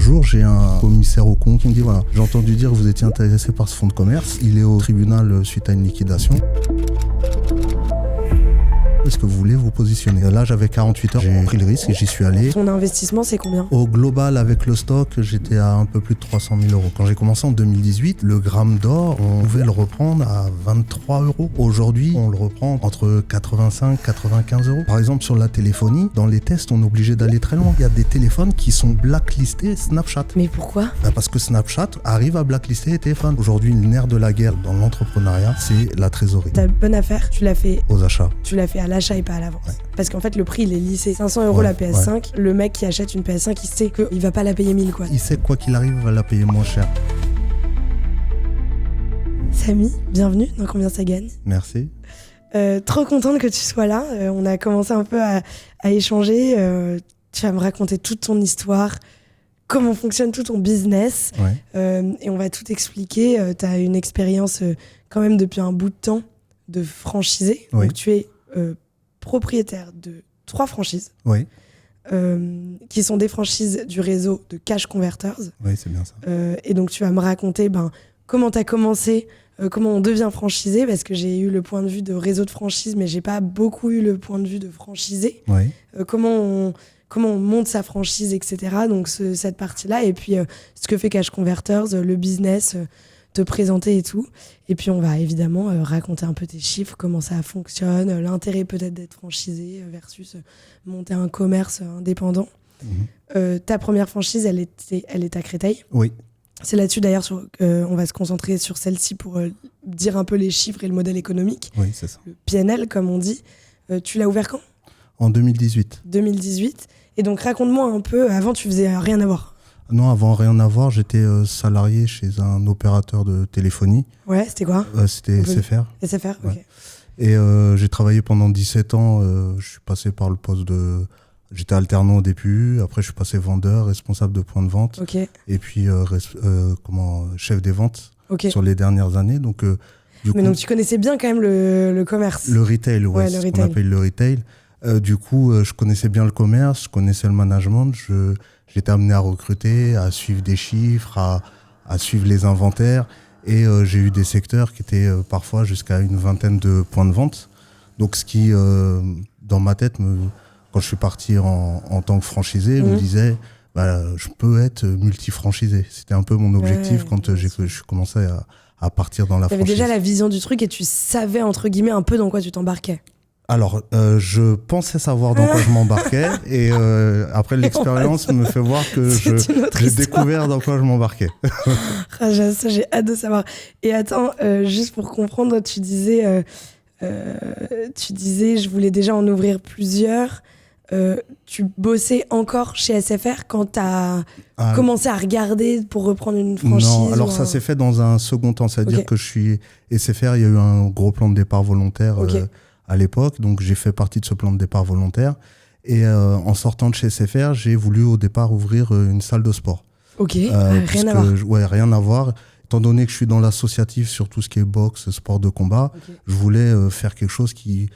jour, j'ai un commissaire au compte qui me dit voilà, j'ai entendu dire que vous étiez intéressé par ce fonds de commerce. Il est au tribunal suite à une liquidation. Est-ce que vous voulez vous positionner? Là, j'avais 48 heures, j'ai pris le risque et j'y suis allé. Ton investissement, c'est combien? Au global, avec le stock, j'étais à un peu plus de 300 000 euros. Quand j'ai commencé en 2018, le gramme d'or, on pouvait le reprendre à 23 euros. Aujourd'hui, on le reprend entre 85 et 95 euros. Par exemple, sur la téléphonie, dans les tests, on est obligé d'aller très loin. Il y a des téléphones qui sont blacklistés Snapchat. Mais pourquoi? Parce que Snapchat arrive à blacklister les téléphones. Aujourd'hui, le nerf de la guerre dans l'entrepreneuriat, c'est la trésorerie. Ta bonne affaire, tu l'as fait aux achats. Tu l'as fait à l'achat et pas à la vente. Ouais. Parce qu'en fait, le prix, il est lissé. 500 euros la PS5, ouais. Le mec qui achète une PS5, il sait qu'il va pas la payer 1000, quoi. Il sait quoi qu'il arrive, il va la payer moins cher. Samy, bienvenue dans Combien ça gagne. Merci. Trop contente que tu sois là. On a commencé un peu à échanger. Tu vas me raconter toute ton histoire, comment fonctionne tout ton business. Ouais. Et on va tout expliquer. Tu as une expérience quand même depuis un bout de temps de franchisé. Oui. Donc tu es propriétaire de 3 franchises. Oui. Qui sont des franchises du réseau de Cash Converters. Oui, c'est bien ça. Et donc tu vas me raconter comment tu as commencé, comment on devient franchisé, parce que j'ai eu le point de vue de réseau de franchise, mais j'ai pas beaucoup eu le point de vue de franchisé. Oui. Comment on monte sa franchise, etc. Donc cette partie-là, et puis ce que fait Cash Converters, le business, te présenter et tout. Et puis on va évidemment raconter un peu tes chiffres, comment ça fonctionne, l'intérêt peut-être d'être franchisé versus monter un commerce indépendant. Ta première franchise, elle est à Créteil. Oui. C'est là-dessus d'ailleurs on va se concentrer sur celle-ci pour dire un peu les chiffres et le modèle économique. Oui, c'est ça. Le PNL, comme on dit. Tu l'as ouvert quand? En 2018. 2018. Et donc raconte-moi un peu, avant tu faisais rien à voir. Non, avant rien à voir, j'étais salarié chez un opérateur de téléphonie. Ouais, c'était quoi? C'était SFR. SFR, ok. Ouais. Et j'ai travaillé pendant 17 ans. Je suis passé par le poste de... J'étais alternant au début. Après, je suis passé vendeur, responsable de point de vente. Ok. Et puis chef des ventes sur les dernières années. Donc, donc tu connaissais bien quand même le commerce. Le retail, ouais, le c'est retail. ce qu'on appelle le retail. Du coup, je connaissais bien le commerce, je connaissais le management. J'étais amené à recruter, à suivre des chiffres, à suivre les inventaires. Et j'ai eu des secteurs qui étaient parfois jusqu'à une vingtaine de points de vente. Donc ce qui, dans ma tête, quand je suis parti en tant que franchisé, me disait je peux être multi-franchisé. C'était un peu mon objectif quand je commençais à partir dans la franchise. Tu avais déjà la vision du truc et tu savais, entre guillemets, un peu dans quoi tu t'embarquais. Alors, je pensais savoir dans quoi je m'embarquais et après l'expérience me fait voir que j'ai découvert dans quoi je m'embarquais. Ça, j'ai hâte de savoir. Et attends, juste pour comprendre, tu disais je voulais déjà en ouvrir plusieurs. Tu bossais encore chez SFR quand tu as commencé à regarder pour reprendre une franchise? Non, alors ça s'est fait dans un second temps. C'est-à-dire que je suis SFR, il y a eu un gros plan de départ volontaire à l'époque, donc j'ai fait partie de ce plan de départ volontaire. Et en sortant de chez SFR, j'ai voulu au départ ouvrir une salle de sport. Ok, rien à voir. Ouais, rien à voir. Étant donné que je suis dans l'associatif sur tout ce qui est boxe, sport de combat, je voulais faire quelque chose qui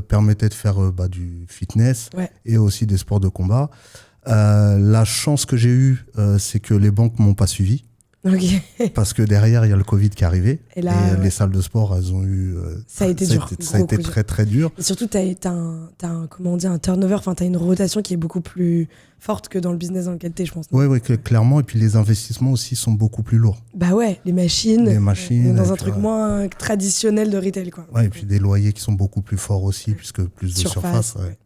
permettait de faire du fitness et aussi des sports de combat. La chance que j'ai eue, c'est que les banques m'ont pas suivi. Parce que derrière, il y a le Covid qui est arrivé. Et les salles de sport, elles ont eu... ça a été dur. Ça a été très, très dur. Et surtout, t'as un turnover, t'as une rotation qui est beaucoup plus forte que dans le business dans lequel t'es, je pense. Oui, clairement. Et puis, les investissements aussi sont beaucoup plus lourds. Bah ouais, les machines. Dans un truc puis, moins traditionnel de retail, quoi. Ouais, et puis des loyers qui sont beaucoup plus forts aussi, puisque plus de surface. Ouais.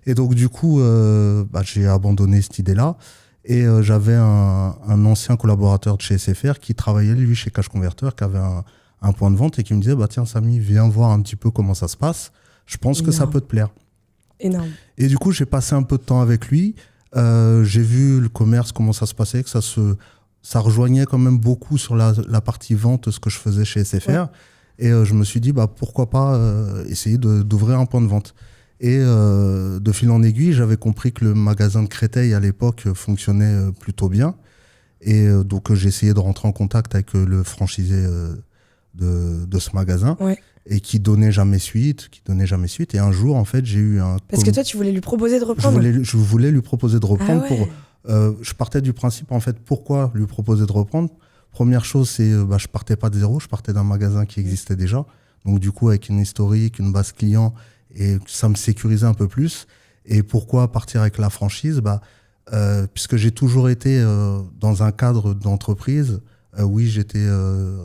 Et donc, du coup, j'ai abandonné cette idée-là. Et j'avais un ancien collaborateur de chez SFR qui travaillait, lui, chez Cash Converter, qui avait un point de vente et qui me disait tiens, Samy, viens voir un petit peu comment ça se passe. Je pense que ça peut te plaire. Énorme. Et du coup, j'ai passé un peu de temps avec lui. J'ai vu le commerce, comment ça se passait, que ça rejoignait quand même beaucoup sur la partie vente, ce que je faisais chez SFR. Ouais. Et je me suis dit, pourquoi pas essayer d'ouvrir un point de vente. Et de fil en aiguille, j'avais compris que le magasin de Créteil, à l'époque, fonctionnait plutôt bien. Et donc, j'ai essayé de rentrer en contact avec le franchisé de ce magasin. Ouais. Et qui donnait jamais suite. Et un jour, en fait, j'ai eu un... Parce que toi, tu voulais lui proposer de reprendre? Je voulais lui proposer de reprendre pour Je partais du principe, en fait, pourquoi lui proposer de reprendre. Première chose, c'est je partais pas de zéro, je partais d'un magasin qui existait déjà. Donc, du coup, avec une historique, une base client, et ça me sécurisait un peu plus. Et pourquoi partir avec la franchise? Puisque j'ai toujours été dans un cadre d'entreprise. Oui, j'étais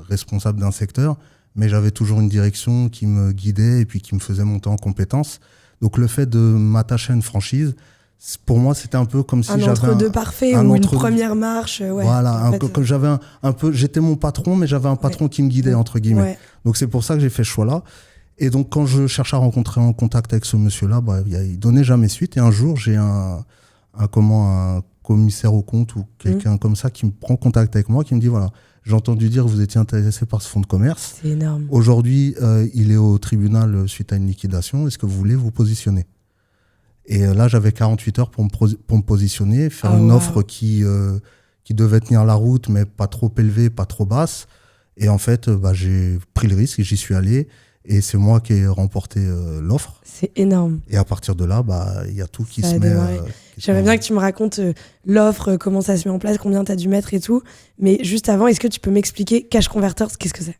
responsable d'un secteur, mais j'avais toujours une direction qui me guidait et puis qui me faisait monter en compétences. Donc, le fait de m'attacher à une franchise, pour moi, c'était un peu comme si j'avais un entre-deux parfait ou une première marche. Ouais, voilà, comme j'avais un peu, j'étais mon patron, mais j'avais un patron qui me guidait, entre guillemets. Ouais. Donc, c'est pour ça que j'ai fait ce choix-là. Et donc, quand je cherchais à rentrer en contact avec ce monsieur-là, il donnait jamais suite. Et un jour, j'ai un commissaire au compte ou quelqu'un comme ça qui me prend contact avec moi, qui me dit, voilà, j'ai entendu dire que vous étiez intéressé par ce fonds de commerce. C'est énorme. Aujourd'hui, il est au tribunal suite à une liquidation. Est-ce que vous voulez vous positionner? Et là, j'avais 48 heures pour me positionner, faire une offre qui devait tenir la route, mais pas trop élevée, pas trop basse. Et en fait, j'ai pris le risque et j'y suis allé. Et c'est moi qui ai remporté l'offre. C'est énorme. Et à partir de là, il y a tout qui se met... J'aimerais bien que tu me racontes l'offre, comment ça se met en place, combien tu as dû mettre et tout. Mais juste avant, est-ce que tu peux m'expliquer Cash Converters, qu'est-ce que c'est?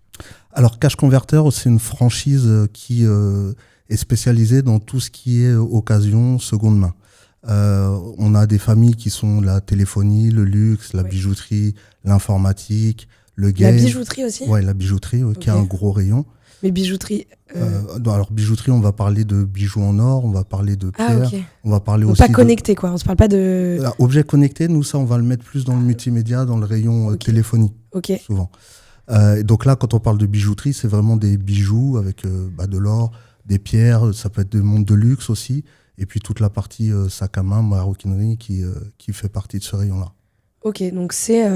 Alors, Cash Converters, c'est une franchise qui est spécialisée dans tout ce qui est occasion, seconde main. On a des familles qui sont la téléphonie, le luxe, la bijouterie, l'informatique, le game. La bijouterie aussi? Oui, la bijouterie, qui a un gros rayon. Mais bijouterie alors bijouterie, on va parler de bijoux en or, on va parler de pierres, on va parler aussi pas connecté quoi, on se parle pas de... Objet connecté, nous ça on va le mettre plus dans le multimédia, dans le rayon téléphonie, souvent. Donc là quand on parle de bijouterie, c'est vraiment des bijoux avec de l'or, des pierres, ça peut être des montres de luxe aussi, et puis toute la partie sac à main, maroquinerie qui fait partie de ce rayon-là. Ok, donc c'est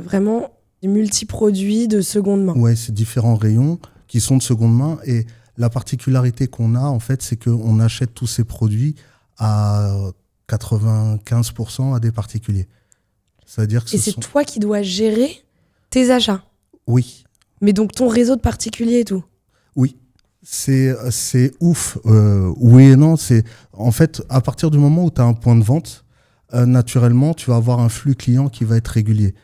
vraiment des multi-produits de seconde main. Ouais, c'est différents rayons qui sont de seconde main. Et la particularité qu'on a, en fait, c'est qu'on achète tous ces produits à 95% à des particuliers. C'est-à-dire que c'est toi qui dois gérer tes achats? Oui. Mais donc ton réseau de particuliers et tout? Oui. C'est ouf. Oui et non. En fait, à partir du moment où tu as un point de vente, naturellement, tu vas avoir un flux client qui va être régulier.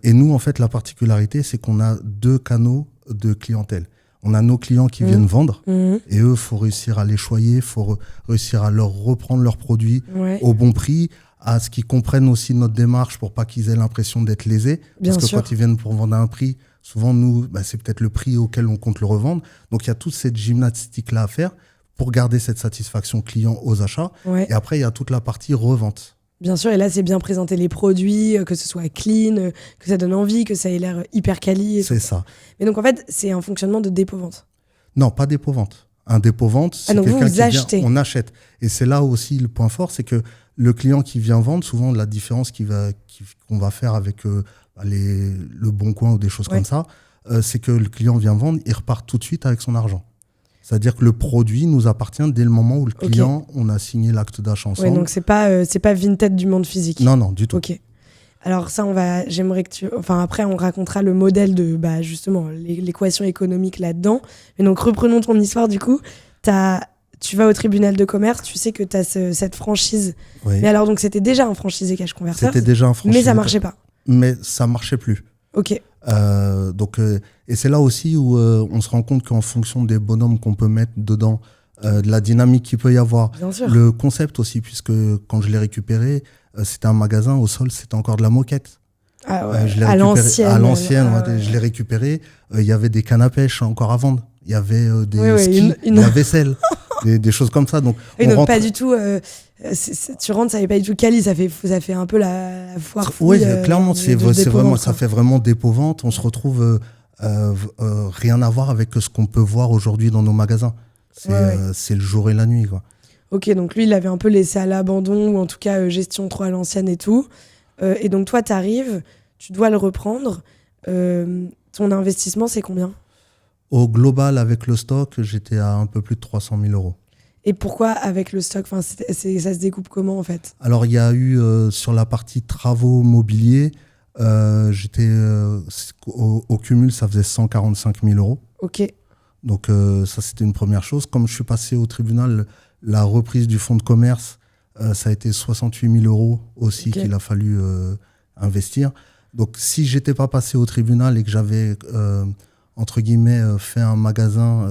Et nous, en fait, la particularité, c'est qu'on a 2 canaux de clientèle. On a nos clients qui viennent vendre et eux, il faut réussir à les choyer, il faut réussir à leur reprendre leurs produits au bon prix, à ce qu'ils comprennent aussi notre démarche pour pas qu'ils aient l'impression d'être lésés. Parce que quand ils viennent pour vendre à un prix, souvent, nous, c'est peut-être le prix auquel on compte le revendre. Donc, il y a toute cette gymnastique-là à faire pour garder cette satisfaction client aux achats. Ouais. Et après, il y a toute la partie revente. Bien sûr, et là, c'est bien présenter les produits, que ce soit clean, que ça donne envie, que ça ait l'air hyper quali. C'est ça. Mais donc, en fait, c'est un fonctionnement de dépôt-vente. Non, pas dépôt-vente. Un dépôt-vente, c'est quelqu'un qui achetez. vient, on achète. Et c'est là aussi le point fort, c'est que le client qui vient vendre, souvent, la différence qu'on va faire avec le Bon Coin ou des choses comme ça, c'est que le client vient vendre, il repart tout de suite avec son argent. C'est-à-dire que le produit nous appartient dès le moment où le client, on a signé l'acte d'achat ensemble. Ouais, donc c'est pas Vinted du monde physique. Non, non, du tout. Ok. Alors ça, j'aimerais que après, on racontera le modèle de, justement, l'équation économique là-dedans. Mais donc, reprenons ton histoire, du coup. Tu vas au tribunal de commerce, tu sais que tu as cette franchise. Oui. Mais alors, donc, c'était déjà un franchisé Cash Converters. C'était déjà un franchisé. Mais ça marchait pas. Mais ça marchait plus. Ok. Et c'est là aussi où on se rend compte qu'en fonction des bonhommes qu'on peut mettre dedans, de la dynamique qu'il peut y avoir, le concept aussi, puisque quand je l'ai récupéré, c'était un magasin, au sol, c'était encore de la moquette. Ah ouais, à l'ancienne. À l'ancienne, je l'ai récupéré. Il y avait des cannes à pêche encore à vendre. Il y avait des skis, la vaisselle, des choses comme ça. Donc, donc pas du tout... tu rentres, ça n'est pas du tout quali, ça fait un peu la foire fouille. Oui, clairement, c'est vraiment, ça fait vraiment dépôt-vente. On se retrouve rien à voir avec ce qu'on peut voir aujourd'hui dans nos magasins. C'est le jour et la nuit, quoi. Ok, donc lui, il l'avait un peu laissé à l'abandon, ou en tout cas gestion trop à l'ancienne et tout. Et donc toi, tu arrives, tu dois le reprendre. Ton investissement, c'est combien ? Au global, avec le stock, j'étais à un peu plus de 300 000 €. Et pourquoi avec le stock ? Ça se découpe comment en fait ? Alors il y a eu sur la partie travaux mobiliers, j'étais au cumul, ça faisait 145 000 €. Ok. Donc ça c'était une première chose. Comme je suis passé au tribunal, la reprise du fonds de commerce Ça a été 68 000 euros aussi Ok. qu'il a fallu investir. Donc, si j'étais pas passé au tribunal et que j'avais, entre guillemets, fait un magasin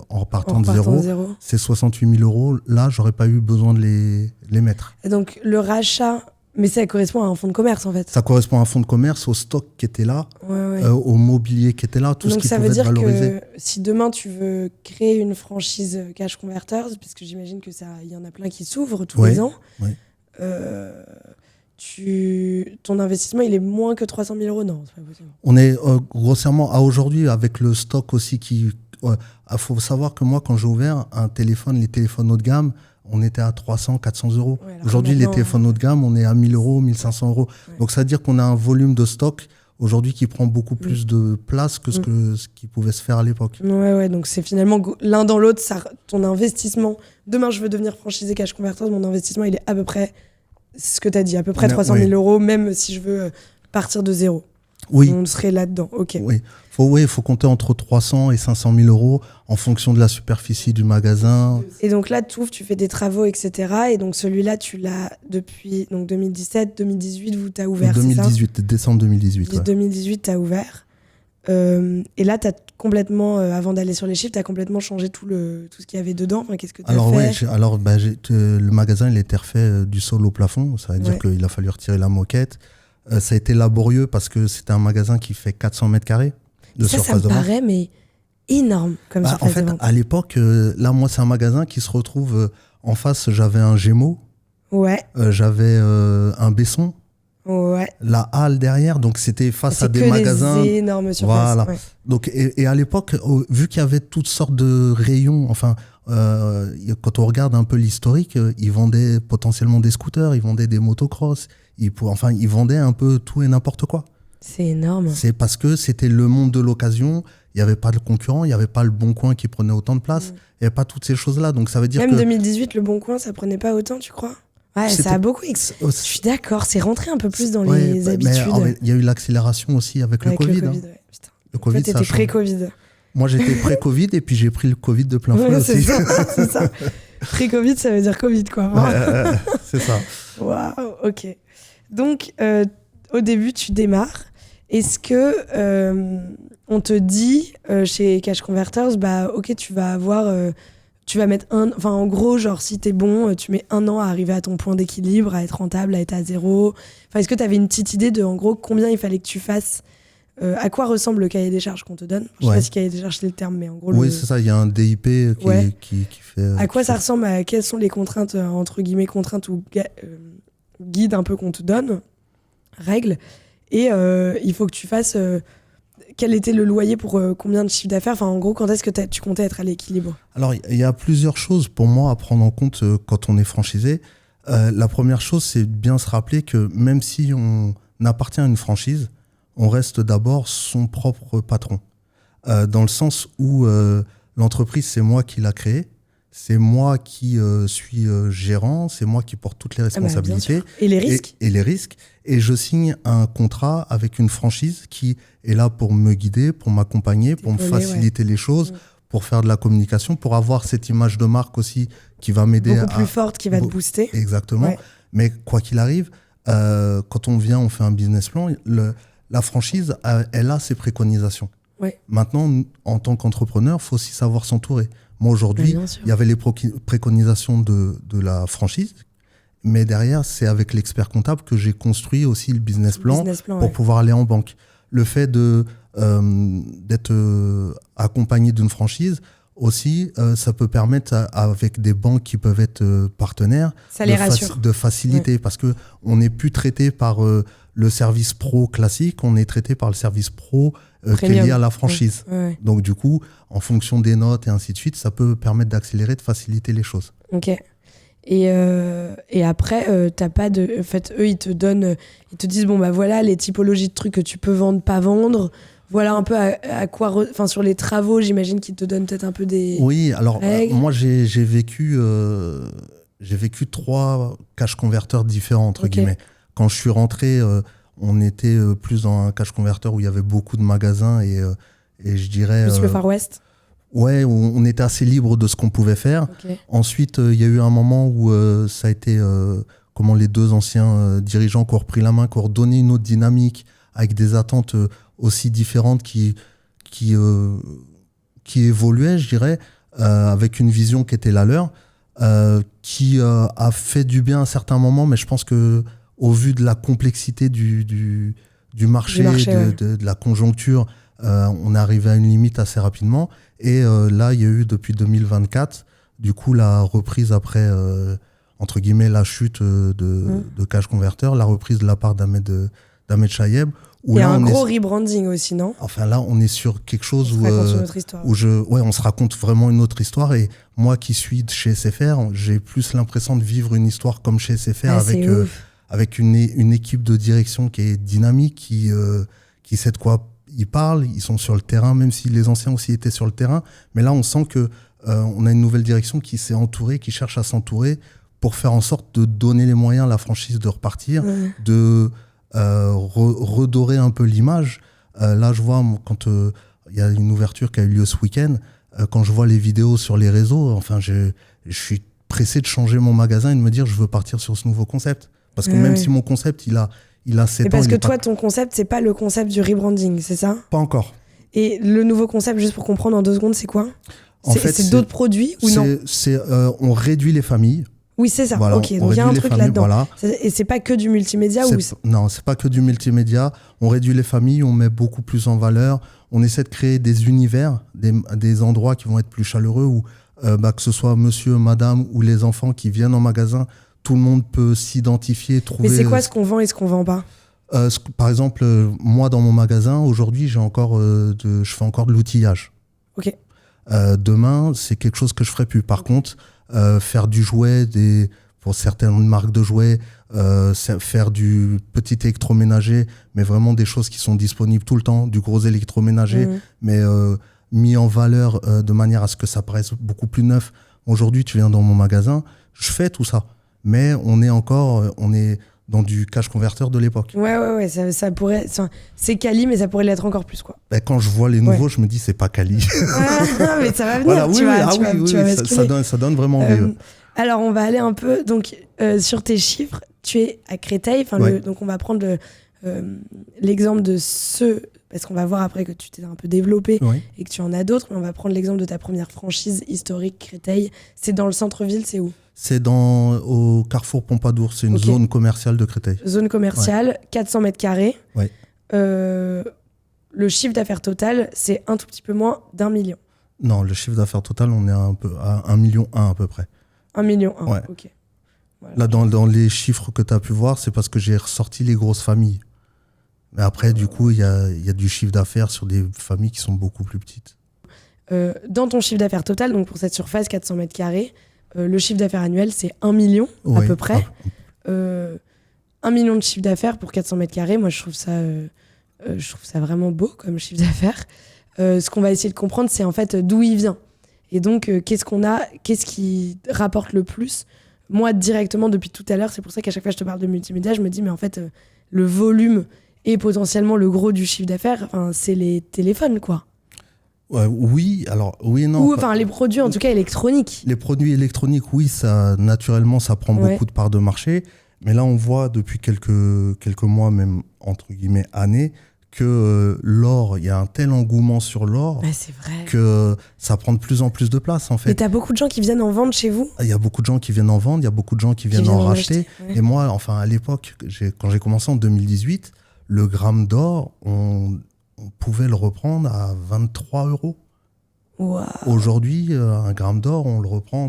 en repartant de zéro, ces 68 000 euros, là, j'aurais pas eu besoin de les mettre. Et donc, le rachat, mais ça correspond à un fonds de commerce, en fait. Ça correspond à un fonds de commerce, au stock qui était là, au mobilier qui était là, tout donc, ce qui pouvait être valorisé. Donc, ça veut dire que si demain, tu veux créer une franchise Cash Converters, puisque j'imagine qu'il y en a plein qui s'ouvrent tous les ans, ton investissement, il est moins que 300 000 euros? Non, c'est pas possible. On est grossièrement à aujourd'hui, avec le stock aussi qui... faut savoir que moi, quand j'ai ouvert les téléphones haut de gamme, on était à 300, 400 euros. Ouais, aujourd'hui, les téléphones haut de gamme, on est à 1000 euros, 1500 euros. Ouais. Donc, ça veut dire qu'on a un volume de stock aujourd'hui qui prend beaucoup plus de place que ce qui pouvait se faire à l'époque. Ouais, donc c'est finalement l'un dans l'autre, ton investissement. Demain, je veux devenir franchisé Cash Converters, mon investissement, il est à peu près ce que tu as dit, à peu près 300 000 euros, même si je veux partir de zéro. Oui. On serait là-dedans, ok. Oui, faut compter entre 300 et 500 000 euros en fonction de la superficie du magasin. Et donc là, tu fais des travaux, etc. Et donc celui-là, tu l'as depuis donc 2017, 2018, où tu as ouvert, 2018, c'est ça décembre 2018. 2018, tu as ouvert. Et là, tu as complètement, avant d'aller sur les chiffres, tu as complètement changé tout ce qu'il y avait dedans. Enfin, qu'est-ce que tu as fait? Le magasin, il a été refait du sol au plafond. Ça veut dire qu'il a fallu retirer la moquette. Ça a été laborieux parce que c'était un magasin qui fait 400 mètres carrés de surface de vente. Ça me paraît mais énorme comme surface de vente. À l'époque, là, moi, c'est un magasin qui se retrouve en face. J'avais un Gémeaux. Ouais. J'avais un Besson. Ouais. La halle derrière, donc c'était face à des magasins. Des énormes surfaces. Voilà. Donc, et à l'époque, vu qu'il y avait toutes sortes de rayons, quand on regarde un peu l'historique, ils vendaient potentiellement des scooters, ils vendaient des motocross, ils vendaient un peu tout et n'importe quoi. C'est énorme. C'est parce que c'était le monde de l'occasion, il n'y avait pas de concurrent, il n'y avait pas le Bon Coin qui prenait autant de place, il n'y avait pas toutes ces choses-là. Donc ça veut dire Même 2018, le Bon Coin, ça prenait pas autant, tu crois? Ouais, ça a beaucoup. Je suis d'accord, c'est rentré un peu plus dans les habitudes. Il y a eu l'accélération aussi avec le Covid. Le Covid, t'étais pré-Covid. Moi, j'étais pré-Covid et puis j'ai pris le Covid de plein fouet aussi. C'est ça. Pré-Covid, ça veut dire Covid, quoi. C'est ça. Waouh, ok. Donc, au début, tu démarres. Est-ce que on te dit chez Cash Converters, ok, tu vas avoir... tu vas mettre en gros, genre, si t'es bon, tu mets 1 an à arriver à ton point d'équilibre, à être rentable, à être à zéro. Est-ce que t'avais une petite idée de, en gros, combien il fallait que tu fasses? À quoi ressemble le cahier des charges qu'on te donne? Je sais pas si cahier des charges c'est le terme, mais en gros... Oui, c'est ça, il y a un DIP qui fait... À quoi ça ressemble? Quelles sont les contraintes, entre guillemets, contraintes ou guides un peu qu'on te donne? Règles. Et il faut que tu fasses... quel était le loyer pour combien de chiffre d'affaires? En gros, quand est-ce que tu comptais être à l'équilibre? Alors, il y a plusieurs choses pour moi à prendre en compte quand on est franchisé. La première chose, c'est de bien se rappeler que même si on appartient à une franchise, on reste d'abord son propre patron. Dans le sens où l'entreprise, c'est moi qui l'ai créée, c'est moi qui suis gérant, c'est moi qui porte toutes les responsabilités. Et les risques. Et les risques. Et je signe un contrat avec une franchise qui est là pour me guider, pour m'accompagner, pour me faciliter les choses, pour faire de la communication, pour avoir cette image de marque aussi qui va m'aider beaucoup plus forte, qui va te booster. Exactement. Ouais. Mais quoi qu'il arrive, quand on vient, on fait un business plan, la franchise, elle a ses préconisations. Ouais. Maintenant, en tant qu'entrepreneur, il faut aussi savoir s'entourer. Moi, aujourd'hui, il y avait les préconisations de la franchise, mais derrière, c'est avec l'expert comptable que j'ai construit aussi le business plan pour pouvoir aller en banque. Le fait d'être accompagné d'une franchise, aussi, ça peut permettre, avec des banques qui peuvent être partenaires, de faciliter, parce qu'on n'est plus traité par le service pro classique, on est traité par le service pro qui est lié à la franchise. Ouais. Donc du coup, en fonction des notes et ainsi de suite, ça peut permettre d'accélérer, de faciliter les choses. Ok. Et après, t'as pas de... En fait, eux, ils te disent, voilà les typologies de trucs que tu peux vendre, pas vendre. Voilà un peu à quoi... sur les travaux, j'imagine qu'ils te donnent peut-être un peu des... Oui, alors moi, j'ai vécu 3 cash converteurs différents, entre guillemets. Quand je suis rentré, on était plus dans un cash converter où il y avait beaucoup de magasins et je dirais... Plus le Far West. Ouais, on était assez libre de ce qu'on pouvait faire. Ok. Ensuite, il y a eu un moment où ça a été comment les deux anciens dirigeants qui ont repris la main, qui ont redonné une autre dynamique avec des attentes aussi différentes qui, euh, qui évoluaient, je dirais, avec une vision qui était la leur, qui a fait du bien à certains moments, mais je pense que au vu de la complexité du marché, ouais. de la conjoncture, on est arrivé à une limite assez rapidement. Et là, il y a eu depuis 2024, du coup, la reprise après, entre guillemets, la chute de Cash Converter, la reprise de la part d'Ahmed Chayeb. Il y a un gros rebranding aussi, non? Enfin là, on est sur quelque chose On se raconte une autre histoire. on se raconte vraiment une autre histoire. Et moi qui suis de chez SFR, j'ai plus l'impression de vivre une histoire comme chez SFR avec une équipe de direction qui est dynamique, qui sait de quoi ils parlent. Ils sont sur le terrain, même si les anciens aussi étaient sur le terrain. Mais là, on sent que on a une nouvelle direction qui s'est entourée, qui cherche à s'entourer pour faire en sorte de donner les moyens à la franchise de repartir, de redorer un peu l'image. Là, je vois, quand il y a une ouverture qui a eu lieu ce week-end, quand je vois les vidéos sur les réseaux, enfin, je suis pressé de changer mon magasin et de me dire je veux partir sur ce nouveau concept. Parce que même si mon concept, il a 7 ans... Mais parce que toi, ton concept, c'est pas le concept du rebranding, c'est ça? Pas encore. Et le nouveau concept, juste pour comprendre en 2 secondes, c'est quoi? En fait, c'est d'autres produits ou non? On réduit les familles. Oui, c'est ça. Voilà, ok, donc il y a un truc là-dedans. Voilà. Et c'est pas que du multimédia Non, c'est pas que du multimédia. On réduit les familles, on met beaucoup plus en valeur. On essaie de créer des univers, des endroits qui vont être plus chaleureux où que ce soit monsieur, madame ou les enfants qui viennent en magasin, tout le monde peut s'identifier, trouver... Mais c'est quoi ce qu'on vend et ce qu'on vend pas? Par exemple, moi dans mon magasin, aujourd'hui, je fais encore de l'outillage. Ok. Demain, c'est quelque chose que je ferai plus. Par contre, faire du jouet, pour certaines marques de jouets, faire du petit électroménager, mais vraiment des choses qui sont disponibles tout le temps, du gros électroménager, mais mis en valeur de manière à ce que ça paraisse beaucoup plus neuf. Aujourd'hui, tu viens dans mon magasin, je fais tout ça, mais on est dans du cash converter de l'époque. Ouais, ça pourrait... C'est quali, mais ça pourrait l'être encore plus, quoi. Ben, quand je vois les nouveaux, je me dis, c'est pas quali. Mais ça va venir, voilà, ça donne vraiment envie. Alors, on va aller un peu donc, sur tes chiffres. Tu es à Créteil, donc on va prendre l'exemple de ceux... Parce qu'on va voir après que tu t'es un peu développé et que tu en as d'autres, mais on va prendre l'exemple de ta première franchise historique, Créteil. C'est dans le centre-ville, c'est où? C'est au Carrefour Pompadour, c'est une zone commerciale de Créteil. Zone commerciale, 400 mètres carrés. Ouais. Le chiffre d'affaires total, c'est un tout petit peu moins d'1 million. Non, le chiffre d'affaires total, on est à 1,1 million à peu près. 1,1 million, ouais. Ok. Voilà. Là, dans les chiffres que tu as pu voir, c'est parce que j'ai ressorti les grosses familles. Mais après, du coup, il y a du chiffre d'affaires sur des familles qui sont beaucoup plus petites. Dans ton chiffre d'affaires total, donc pour cette surface, 400 mètres carrés, le chiffre d'affaires annuel, c'est 1 million à peu près. 1 million de chiffre d'affaires pour 400 mètres carrés, moi je trouve ça vraiment beau comme chiffre d'affaires. Ce qu'on va essayer de comprendre, c'est en fait d'où il vient. Et donc, qu'est-ce qui rapporte le plus? Moi, directement, depuis tout à l'heure, c'est pour ça qu'à chaque fois que je te parle de multimédia, je me dis, mais en fait, le volume et potentiellement le gros du chiffre d'affaires, c'est les téléphones, quoi. Oui, alors oui et non. Ou enfin les produits en tout cas électroniques. Les produits électroniques, oui, naturellement, ça prend beaucoup de parts de marché. Mais là, on voit depuis quelques mois, même entre guillemets années, que l'or, il y a un tel engouement sur l'or c'est vrai. que ça prend de plus en plus de place en fait. Et t'as beaucoup de gens qui viennent en vendre chez vous? Il y a beaucoup de gens qui viennent en vendre, il y a beaucoup de gens qui viennent en racheter. Et moi, enfin à l'époque, quand j'ai commencé en 2018, le gramme d'or, on pouvait le reprendre à 23 €. Wow. Aujourd'hui, un gramme d'or, on le reprend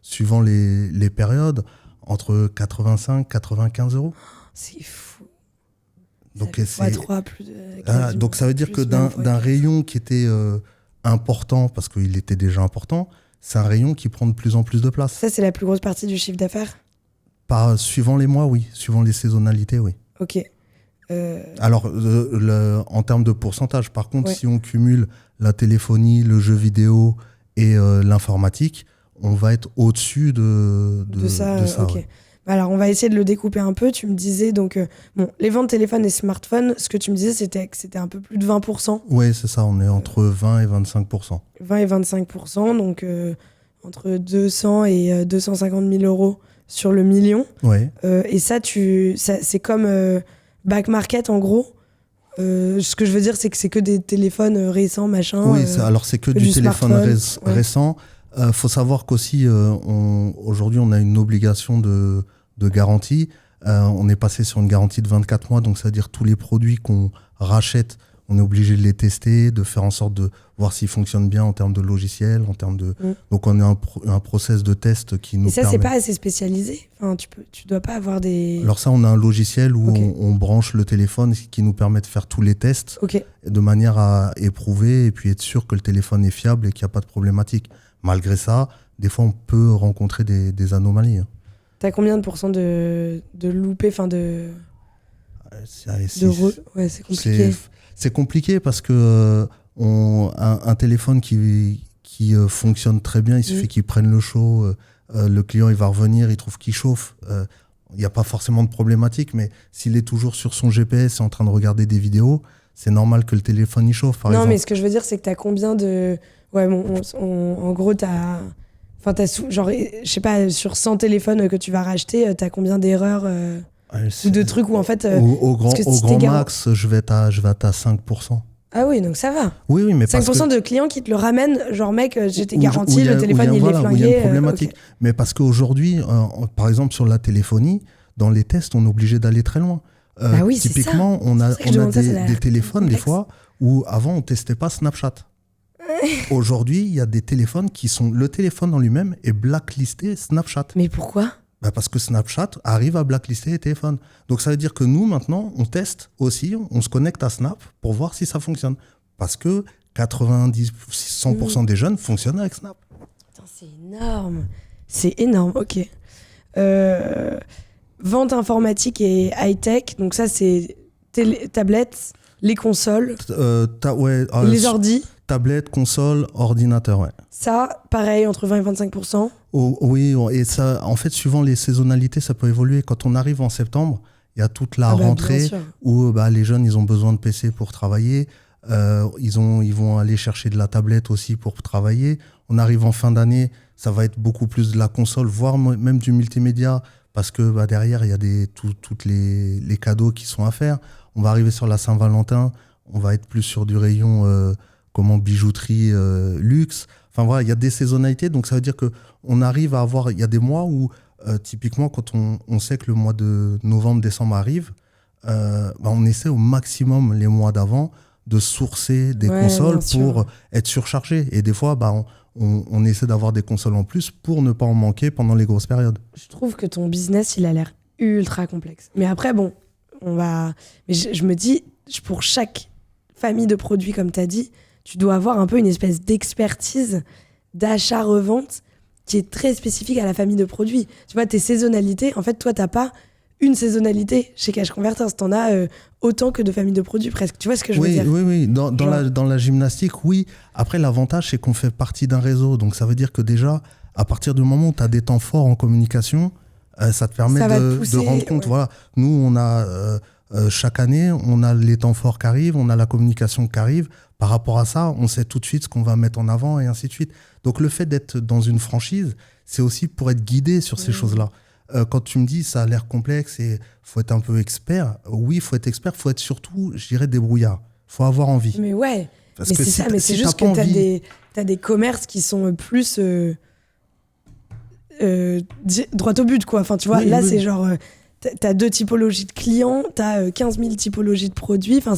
suivant les périodes, entre 85 et 95 €. C'est fou. Donc, donc ça veut dire que d'un rayon qui était important, parce qu'il était déjà important, c'est un rayon qui prend de plus en plus de place. Ça, c'est la plus grosse partie du chiffre d'affaires? Suivant les mois, oui. Suivant les saisonnalités, oui. Ok. Alors, en termes de pourcentage, par contre, si on cumule la téléphonie, le jeu vidéo et l'informatique, on va être au-dessus de ça. Ok. Alors, on va essayer de le découper un peu. Tu me disais donc, les ventes téléphones et smartphones, ce que tu me disais, c'était que c'était un peu plus de 20%. Oui, c'est ça, on est entre 20 et 25%. 20 et 25%, donc entre 200 et 250 000 euros sur le million. Ouais. Et ça, c'est comme back market, en gros. Ce que je veux dire, c'est que c'est que des téléphones récents, machin. Oui, alors c'est que du téléphone récent. Faut savoir qu'aussi, aujourd'hui, on a une obligation de garantie. On est passé sur une garantie de 24 mois, donc ça veut dire tous les produits qu'on rachète, on est obligé de les tester, de faire en sorte de voir s'ils fonctionnent bien en termes de logiciel, en termes de... Donc on a un process de test qui nous permet... Et ça, c'est pas assez spécialisé? Enfin, tu dois pas avoir des... Alors ça, on a un logiciel où on branche le téléphone qui nous permet de faire tous les tests de manière à éprouver et puis être sûr que le téléphone est fiable et qu'il n'y a pas de problématique. Malgré ça, des fois, on peut rencontrer des anomalies. T'as combien de pourcents de loupés, enfin de... Ouais, c'est compliqué. C'est compliqué parce que un téléphone qui fonctionne très bien, il suffit qu'il prenne le chaud, le client il va revenir, il trouve qu'il chauffe. Il n'y a pas forcément de problématique, mais s'il est toujours sur son GPS et en train de regarder des vidéos, c'est normal que le téléphone il chauffe, par exemple. Non, mais ce que je veux dire, c'est que t'as combien de... Ouais, en gros, t'as... Enfin, genre, je sais pas, sur 100 téléphones que tu vas racheter, t'as combien d'erreurs ou de trucs où en fait... Au grand max, je vais être à 5%. Ah oui, donc ça va. Oui, mais 5% de clients qui te le ramènent, genre mec, j'étais garanti, le téléphone il est flingué. Il y a une problématique. Mais parce qu'aujourd'hui, par exemple sur la téléphonie, dans les tests, on est obligé d'aller très loin. Oui, typiquement, on a des téléphones des fois où avant on testait pas Snapchat. Aujourd'hui, il y a des téléphones qui sont... Le téléphone en lui-même est blacklisté Snapchat. Mais pourquoi ? Parce que Snapchat arrive à blacklister les téléphones. Donc ça veut dire que nous, maintenant, on teste aussi, on se connecte à Snap pour voir si ça fonctionne. Parce que 90-100% des jeunes fonctionnent avec Snap. Putain, c'est énorme. C'est énorme, ok. Vente informatique et high-tech, donc ça c'est tablettes, les consoles, les ordis. Tablette, console, ordinateur, ouais. Ça, pareil, entre 20 et 25%. Oui, et ça, en fait, suivant les saisonnalités, ça peut évoluer. Quand on arrive en septembre, il y a toute la rentrée où les jeunes, ils ont besoin de PC pour travailler. Ils vont aller chercher de la tablette aussi pour travailler. On arrive en fin d'année, ça va être beaucoup plus de la console, voire même du multimédia, parce que derrière, il y a toutes les cadeaux qui sont à faire. On va arriver sur la Saint-Valentin, on va être plus sur du rayon... bijouterie luxe. Enfin voilà, il y a des saisonnalités, donc ça veut dire qu'on arrive à avoir... Il y a des mois où, typiquement, quand on sait que le mois de novembre, décembre arrive, on essaie au maximum les mois d'avant de sourcer des consoles pour être surchargé. Et des fois, on essaie d'avoir des consoles en plus pour ne pas en manquer pendant les grosses périodes. Je trouve que ton business, il a l'air ultra complexe. Mais après, bon, Mais je me dis, pour chaque famille de produits, comme tu as dit, tu dois avoir un peu une espèce d'expertise d'achat-revente qui est très spécifique à la famille de produits. Tu vois, tes saisonnalités, en fait, toi, t'as pas une saisonnalité chez Cash Converters. T'en as autant que de familles de produits, presque. Tu vois ce que je veux dire ? Oui. Dans la gymnastique, oui. Après, l'avantage, c'est qu'on fait partie d'un réseau. Donc, ça veut dire que déjà, à partir du moment où tu as des temps forts en communication, ça te permet de rendre compte. Ouais. Voilà. Nous, on a... chaque année, on a les temps forts qui arrivent, on a la communication qui arrive. Par rapport à ça, on sait tout de suite ce qu'on va mettre en avant et ainsi de suite. Donc le fait d'être dans une franchise, c'est aussi pour être guidé sur ces choses-là. Quand tu me dis ça a l'air complexe et faut être un peu expert, oui, il faut être expert, il faut être surtout, je dirais, débrouillard. Il faut avoir envie. Mais ouais, mais c'est ça, mais c'est juste que t'as des commerces qui sont plus droit au but, quoi. Enfin, tu vois, c'est genre... T'as 2 typologies de clients, t'as 15 000 typologies de produits. Enfin,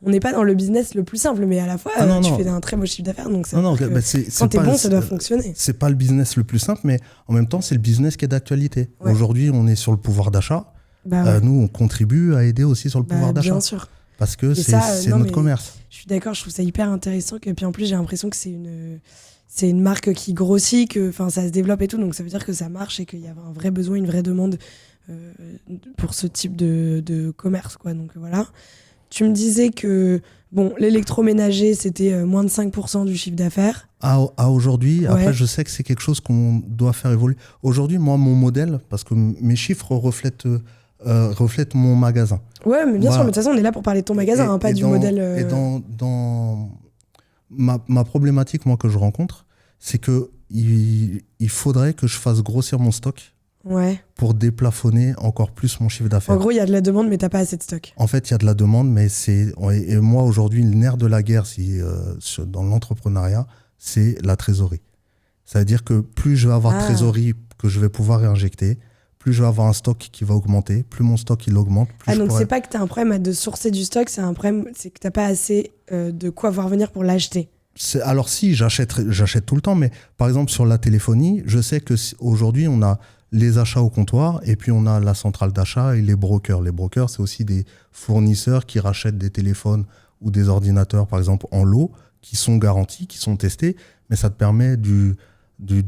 on n'est pas dans le business le plus simple, mais à la fois, tu fais un très beau chiffre d'affaires. Donc quand t'es bon, ça doit fonctionner. C'est pas le business le plus simple, mais en même temps, c'est le business qui est d'actualité. Ouais. Aujourd'hui, on est sur le pouvoir d'achat. Nous, on contribue à aider aussi sur le pouvoir d'achat. Bien sûr. Parce que c'est notre commerce. Je suis d'accord, je trouve ça hyper intéressant. Et puis en plus, j'ai l'impression que c'est une marque qui grossit, que ça se développe et tout. Donc ça veut dire que ça marche et qu'il y a un vrai besoin, une vraie demande pour ce type de commerce, quoi. Donc voilà. Tu me disais que Bon, l'électroménager, c'était moins de 5% du chiffre d'affaires. À aujourd'hui, après, je sais que c'est quelque chose qu'on doit faire évoluer. Aujourd'hui, moi, mon modèle, parce que mes chiffres reflètent mon magasin. Ouais, mais bien sûr, mais de toute façon, on est là pour parler de ton magasin, pas du modèle. Et dans ma problématique, moi, que je rencontre, c'est que il faudrait que je fasse grossir mon stock pour déplafonner encore plus mon chiffre d'affaires. En gros, il y a de la demande, mais t'as pas assez de stock. En fait, il y a de la demande, mais et moi, aujourd'hui, le nerf de la guerre dans l'entrepreneuriat, c'est la trésorerie. Ça veut dire que plus je vais avoir de trésorerie que je vais pouvoir réinjecter, plus je vais avoir un stock qui va augmenter, plus mon stock il augmente. Donc c'est pas que tu as un problème de sourcer du stock, c'est un problème, c'est que tu n'as pas assez de quoi voir venir pour l'acheter. Alors si, j'achète tout le temps, mais par exemple sur la téléphonie, je sais qu'aujourd'hui on a les achats au comptoir et puis on a la centrale d'achat et les brokers. Les brokers, c'est aussi des fournisseurs qui rachètent des téléphones ou des ordinateurs, par exemple en lot, qui sont garantis, qui sont testés, mais ça te permet du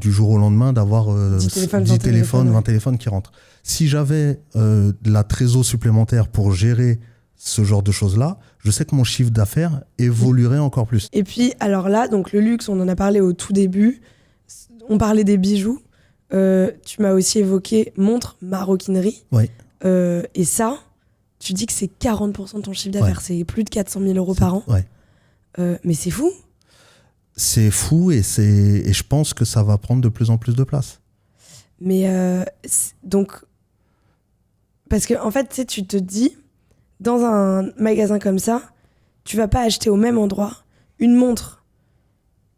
jour au lendemain d'avoir 10 téléphones, 20 téléphones qui rentrent. Si j'avais de la trésor supplémentaire pour gérer ce genre de choses-là, je sais que mon chiffre d'affaires évoluerait encore plus. Et puis, alors là, donc le luxe, on en a parlé au tout début. On parlait des bijoux. Tu m'as aussi évoqué montres, maroquinerie. Oui. Et ça, tu dis que c'est 40% de ton chiffre d'affaires. C'est plus de 400 000 euros par an. Ouais. Mais c'est fou. C'est fou et je pense que ça va prendre de plus en plus de place. Mais donc, parce que en fait, tu te dis, dans un magasin comme ça, tu vas pas acheter au même endroit une montre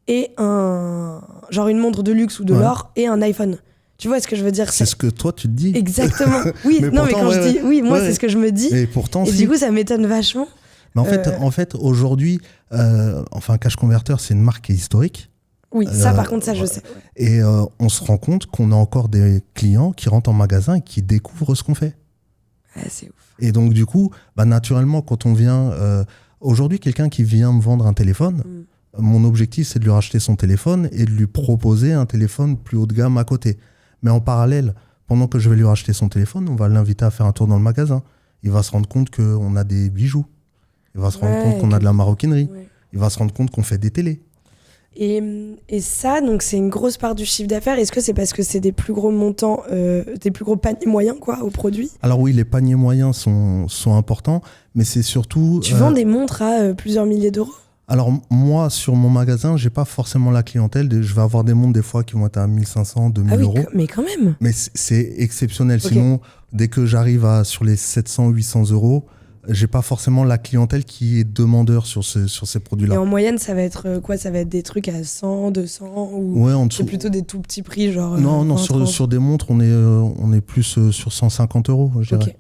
et genre une montre de luxe ou de l'or et un iPhone. Tu vois ce que je veux dire? C'est ce que toi tu te dis. Exactement. Oui, mais quand je dis oui, moi c'est ce que je me dis. Et pourtant, du coup, ça m'étonne vachement. Mais en fait, aujourd'hui, Cash Converter, c'est une marque qui est historique. Oui, ça par contre, ça je sais. Et on se rend compte qu'on a encore des clients qui rentrent en magasin et qui découvrent ce qu'on fait. C'est ouf. Et donc du coup, naturellement, quand on vient... aujourd'hui, quelqu'un qui vient me vendre un téléphone, mon objectif, c'est de lui racheter son téléphone et de lui proposer un téléphone plus haut de gamme à côté. Mais en parallèle, pendant que je vais lui racheter son téléphone, on va l'inviter à faire un tour dans le magasin. Il va se rendre compte qu'on a des bijoux. Il va se rendre compte qu'on a de la maroquinerie. Ouais. Il va se rendre compte qu'on fait des télés. Et ça, donc c'est une grosse part du chiffre d'affaires. Est-ce que c'est parce que c'est des plus gros montants, des plus gros paniers moyens aux produits? Alors oui, les paniers moyens sont importants, mais c'est surtout... Tu vends des montres à plusieurs milliers d'euros? Alors moi, sur mon magasin, j'ai pas forcément la clientèle. Je vais avoir des montres des fois qui vont être à 1500, 2000 euros. Mais quand même. Mais c'est exceptionnel. Okay. Sinon, dès que j'arrive sur les 700, 800 euros, j'ai pas forcément la clientèle qui est demandeur sur ces produits-là. Et en moyenne, ça va être quoi? Ça va être des trucs à 100, 200 ou ouais, en dessous. C'est plutôt des tout petits prix, genre... Non, sur des montres, on est plus sur 150 euros, je dirais.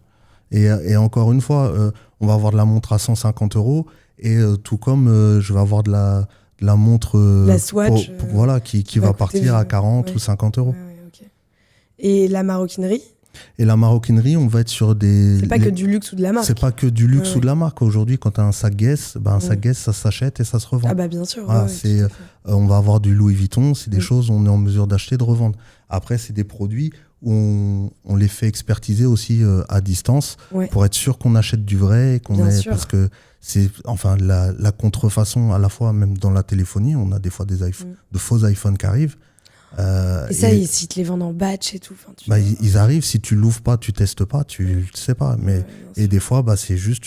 Okay. Et encore une fois, on va avoir de la montre à 150 euros et tout comme je vais avoir de la montre la Swatch, qui va partir à 40 ou 50 euros. Okay. Et la maroquinerie? Et la maroquinerie, on va être sur des... C'est pas que du luxe ou de la marque. C'est pas que du luxe ou de la marque. Aujourd'hui, quand tu as un sac Guess, sac Guess, ça s'achète et ça se revend. Ah bah bien sûr. Voilà, on va avoir du Louis Vuitton, c'est des choses on est en mesure d'acheter, de revendre. Après, c'est des produits où on les fait expertiser aussi à distance pour être sûr qu'on achète du vrai. Parce que c'est la contrefaçon, à la fois même dans la téléphonie, on a des fois de faux iPhones qui arrivent. Et ça, s'ils te les vendent en batch et tout. Ils arrivent, si tu l'ouvres pas, tu testes pas, tu le sais pas. Et des fois, c'est juste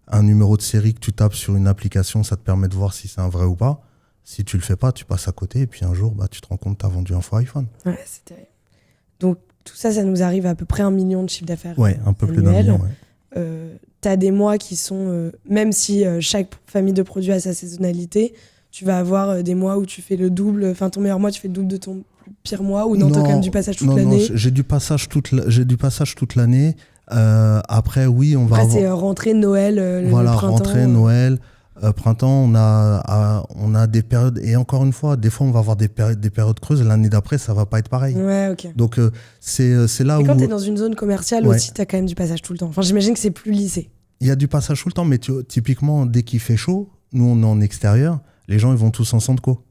un numéro de série que tu tapes sur une application, ça te permet de voir si c'est un vrai ou pas. Si tu le fais pas, tu passes à côté et puis un jour, tu te rends compte que tu as vendu un faux iPhone. Ouais, c'est terrible. Donc tout ça, ça nous arrive à peu près 1 million de chiffre d'affaires. Ouais, un peu plus d'1 million. Tu as des mois qui sont, même si chaque famille de produits a sa saisonnalité, tu vas avoir des mois où tu fais le double, enfin ton meilleur mois, tu fais le double de ton pire mois, ou non, t'as quand même du passage toute l'année? Non, j'ai du passage toute l'année. Après, oui, on va avoir... c'est rentrée, Noël, le printemps. Rentrée, Noël, printemps, on a des périodes, et encore une fois, des fois, on va avoir des périodes creuses, l'année d'après, ça va pas être pareil. Ouais, ok. Donc, c'est là où... Et quand t'es dans une zone commerciale aussi, t'as quand même du passage tout le temps. Enfin, j'imagine que c'est plus lissé. Il y a du passage tout le temps, mais typiquement, dès qu'il fait chaud, nous, on est en extérieur, les gens ils vont tous en Sandco.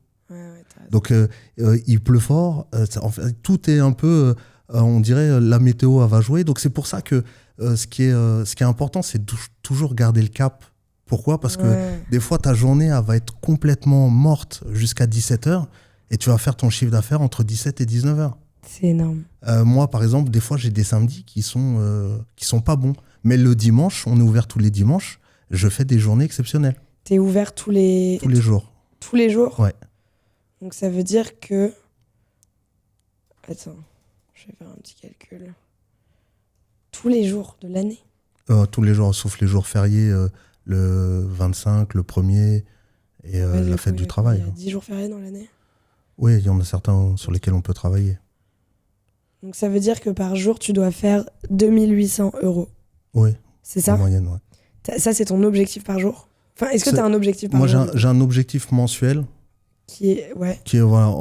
Donc il pleut fort, tout est un peu, on dirait la météo elle va jouer. Donc c'est pour ça que ce qui est important, c'est de toujours garder le cap Pourquoi ? Parce que des fois, ta journée, elle va être complètement morte jusqu'à 17h et tu vas faire ton chiffre d'affaires entre 17 et 19h. C'est énorme. Moi, par exemple, des fois, j'ai des samedis qui sont pas bons. Mais le dimanche, on est ouvert tous les dimanches, je fais des journées exceptionnelles. T'es ouvert tous les jours. Tous les jours ? Ouais. Donc ça veut dire que... Attends, je vais faire un petit calcul. Tous les jours de l'année ? Tous les jours, sauf les jours fériés, le 25, le 1er et la fête du travail. Il y a 10 jours fériés dans l'année ? Oui, il y en a certains sur lesquels on peut travailler. Donc ça veut dire que par jour, tu dois faire 2800 €. Oui. C'est ça ? En moyenne, ouais. Ça, c'est ton objectif par jour ? Enfin, est-ce que tu as un objectif par jour ? Moi, j'ai un objectif mensuel. Qui est, voilà,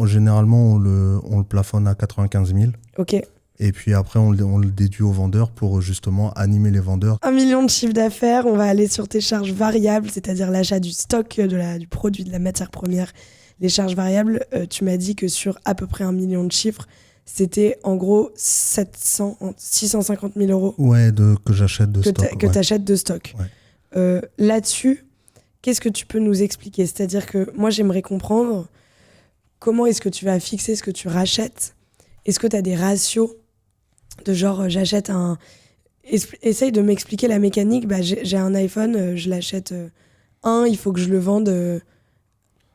généralement, on le plafonne à 95 000. Ok. Et puis après, on le déduit aux vendeurs pour justement animer les vendeurs. 1 million de chiffre d'affaires, on va aller sur tes charges variables, c'est-à-dire l'achat du stock, du produit, de la matière première. Les charges variables, tu m'as dit que sur à peu près 1 million de chiffres, c'était en gros 650 000 € Ouais, que j'achète de stock. Que tu achètes de stock. Ouais. Là-dessus, qu'est-ce que tu peux nous expliquer ? C'est-à-dire que moi, j'aimerais comprendre comment est-ce que tu vas fixer ce que tu rachètes ? Est-ce que tu as des ratios de genre, j'achète un... Essaye de m'expliquer la mécanique. J'ai un iPhone, je l'achète 1, il faut que je le vende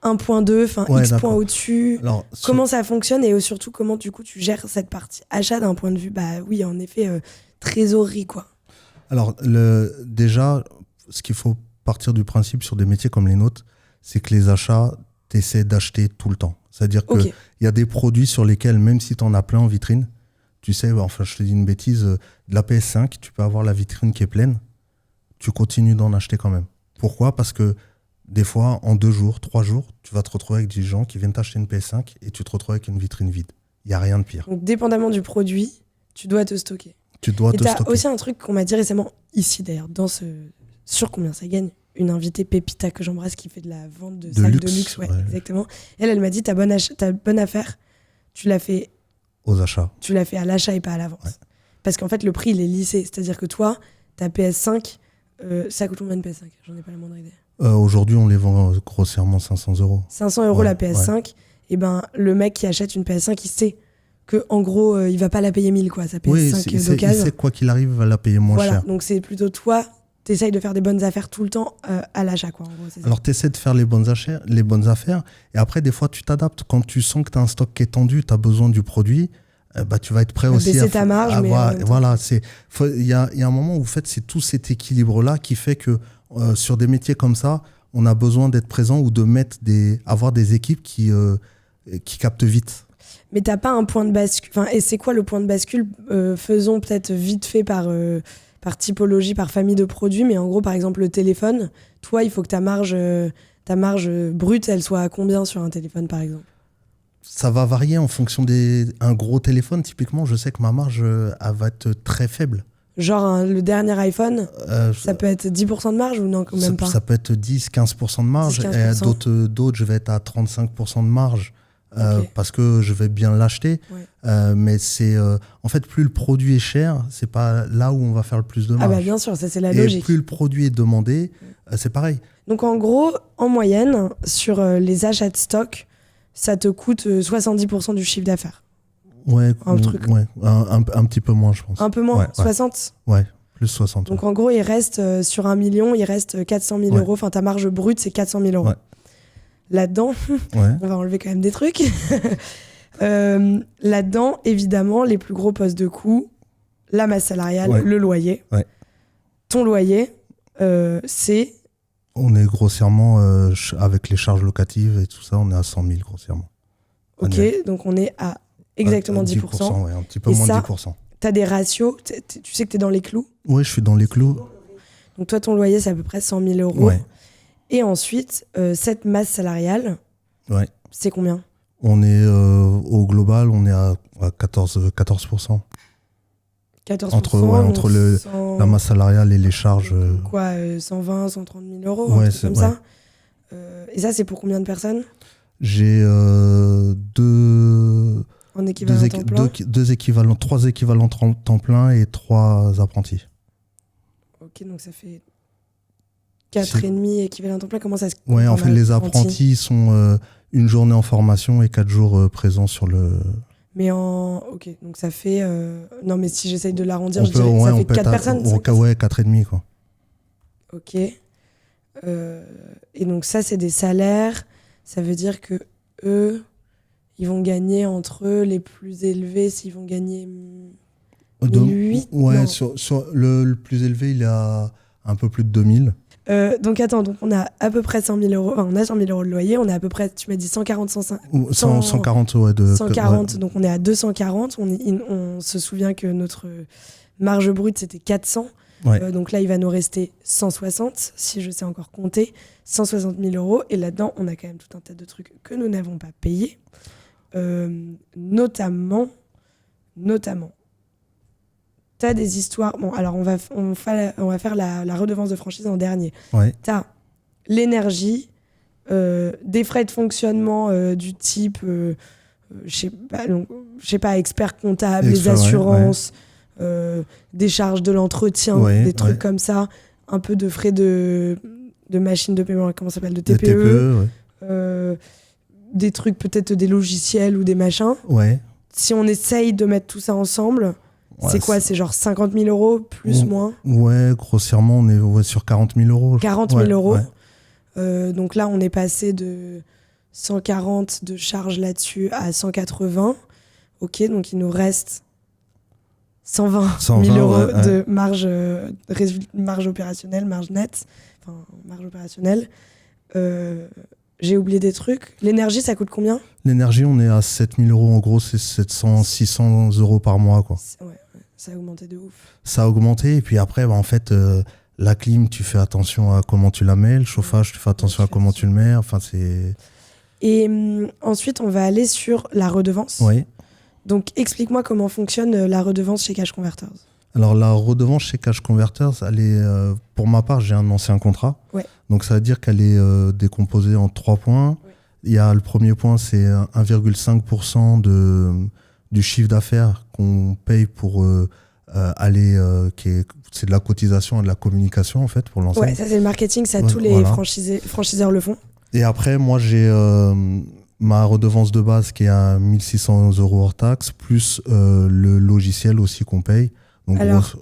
1.2, enfin X points au-dessus. Alors, comment ça fonctionne et surtout comment du coup tu gères cette partie achat d'un point de vue, oui, en effet, trésorerie, quoi. Alors, déjà, ce qu'il faut partir du principe sur des métiers comme les nôtres, c'est que les achats, tu essaies d'acheter tout le temps. C'est-à-dire qu'il y a des produits sur lesquels, même si tu en as plein en vitrine, tu sais, enfin, je te dis une bêtise, de la PS5, tu peux avoir la vitrine qui est pleine, tu continues d'en acheter quand même. Pourquoi ? Parce que des fois, en 2 jours, 3 jours, tu vas te retrouver avec des gens qui viennent t'acheter une PS5 et tu te retrouves avec une vitrine vide. Il n'y a rien de pire. Donc, dépendamment du produit, tu dois te stocker. Tu dois te stocker. Aussi un truc qu'on m'a dit récemment, ici d'ailleurs, sur combien ça gagne, une invitée Pépita que j'embrasse qui fait de la vente de sacs de luxe. Ouais. Exactement. Elle m'a dit, ta bonne affaire, tu l'as fait aux achats. Tu l'as fait à l'achat et pas à la vente. Ouais. Parce qu'en fait, le prix, il est lissé. C'est-à-dire que toi, ta PS5, ça coûte combien de PS5 ? J'en ai pas la moindre idée. Aujourd'hui, on les vend grossièrement 500 €. 500 € la PS5. Ouais. Et le mec qui achète une PS5, il sait que en gros, il va pas la payer 1000, quoi, sa PS5 d'occasion. Il sait quoi qu'il arrive, il va la payer moins cher. Donc c'est plutôt toi, t'essayes de faire des bonnes affaires tout le temps à l'achat, quoi. En gros, c'est ça. Alors t'essaies de faire les bonnes affaires, et après, des fois, tu t'adaptes. Quand tu sens que tu as un stock qui est tendu, tu as besoin du produit, tu vas être prêt aussi baisser ta marge. Voilà, il y a un moment où en fait, c'est tout cet équilibre-là qui fait que sur des métiers comme ça, on a besoin d'être présent ou de avoir des équipes qui captent vite. Mais t'as pas un point de bascule. Enfin, et c'est quoi le point de bascule ? Faisons peut-être vite fait par typologie, par famille de produits, mais en gros, par exemple, le téléphone, toi, il faut que ta marge brute, elle soit à combien sur un téléphone, par exemple ? Ça va varier en fonction un gros téléphone. Typiquement, je sais que ma marge, elle va être très faible. Genre, le dernier iPhone, ça peut être 10% de marge ou non, quand même pas ? Ça peut être 10-15% de marge. 10-15%. Et d'autres, je vais être à 35% de marge. Parce que je vais bien l'acheter. Ouais. Mais c'est en fait, plus le produit est cher, c'est pas là où on va faire le plus de marge. Bien sûr, ça c'est la logique. Et plus le produit est demandé, c'est pareil. Donc en gros, en moyenne, sur les achats de stock, ça te coûte 70% du chiffre d'affaires. Ouais, un petit peu moins, je pense. Un peu moins, 60 ? Ouais, plus 60. Donc en gros, il reste sur 1 million, il reste 400 000 €. Enfin, ta marge brute, c'est 400 000 €. Ouais. Là-dedans, on va enlever quand même des trucs. Là-dedans, évidemment, les plus gros postes de coût, la masse salariale, le loyer. Ouais. Ton loyer, c'est... On est grossièrement, avec les charges locatives et tout ça, on est à 100 000 grossièrement. Ok, annuel. Donc on est à exactement 10%. Ouais, un petit peu moins de 10%. Tu as des ratios, tu sais que tu es dans les clous ? Oui, je suis dans les clous. Donc toi, ton loyer, c'est à peu près 100 000 €. Ouais. Et ensuite, cette masse salariale, c'est combien ? On est au global, on est à 14%. 14% entre la masse salariale et les charges. Quoi, 120, 130 000 €, un truc comme ça. Et ça, c'est pour combien de personnes ? J'ai deux équivalents, 3 équivalents temps plein et 3 apprentis. Ok, donc ça fait 4,5 équivalent temps plein, comment ça se compte? Ouais, en fait, les apprentis sont une journée en formation et 4 jours présents sur le... Mais ok, donc ça fait... Non, mais si j'essaye de l'arrondir, ça fait 4 personnes. Ouais, 4,5 quoi. Ok. Et donc ça, c'est des salaires. Ça veut dire que eux, ils vont gagner entre eux, les plus élevés, s'ils vont gagner 1 800. Ouais, sur le plus élevé, il est à un peu plus de 2000. Donc attends, donc on a à peu près 100 000 euros. Enfin, on a 100 000 euros de loyer. On a à peu près, tu m'as dit 140, 140, ouais. 140, donc on est à 240. On se souvient que notre marge brute, c'était 400. Ouais. Donc là, il va nous rester 160, si je sais encore compter, 160 000 euros. Et là-dedans, on a quand même tout un tas de trucs que nous n'avons pas payés. Notamment, t'as des histoires... Bon, alors on va faire la redevance de franchise en dernier. Ouais. T'as l'énergie, des frais de fonctionnement du type, je sais pas, expert comptable, les assurances... des charges de l'entretien, des trucs comme ça, un peu de frais de machines de paiement, comment ça s'appelle, de TPE, des trucs peut-être des logiciels ou des machins. Ouais. Si on essaye de mettre tout ça ensemble, c'est quoi? C'est genre 50 000 euros, plus, moins? Ouais, grossièrement, on est sur 40 000 euros. 40 000 euros. Ouais. Donc là, on est passé de 140 de charges là-dessus à 180. Ok, donc il nous reste 120 000 euros de marge opérationnelle, marge nette, enfin marge opérationnelle. J'ai oublié des trucs. L'énergie, ça coûte combien? L'énergie, on est à 7 000 euros. En gros, c'est 700, 600 euros par mois, quoi. Ouais, ça a augmenté de ouf. Ça a augmenté. Et puis après, en fait, la clim, tu fais attention à comment tu la mets. Le chauffage, tu fais attention à comment tu le mets. Enfin, c'est... Et ensuite, on va aller sur la redevance. Oui. Donc, explique-moi comment fonctionne la redevance chez Cash Converters. Alors, la redevance chez Cash Converters, elle est, pour ma part, j'ai un ancien contrat. Ouais. Donc, ça veut dire qu'elle est décomposée en 3 points. Ouais. Il y a le premier point, c'est 1,5% du chiffre d'affaires qu'on paye pour aller... c'est de la cotisation et de la communication, en fait, pour l'enseigne. Ouais, ça, c'est le marketing. Ça, tous les franchiseurs le font. Et après, moi, j'ai... ma redevance de base qui est à 1 600 euros hors taxe, plus le logiciel aussi qu'on paye. Donc, alors,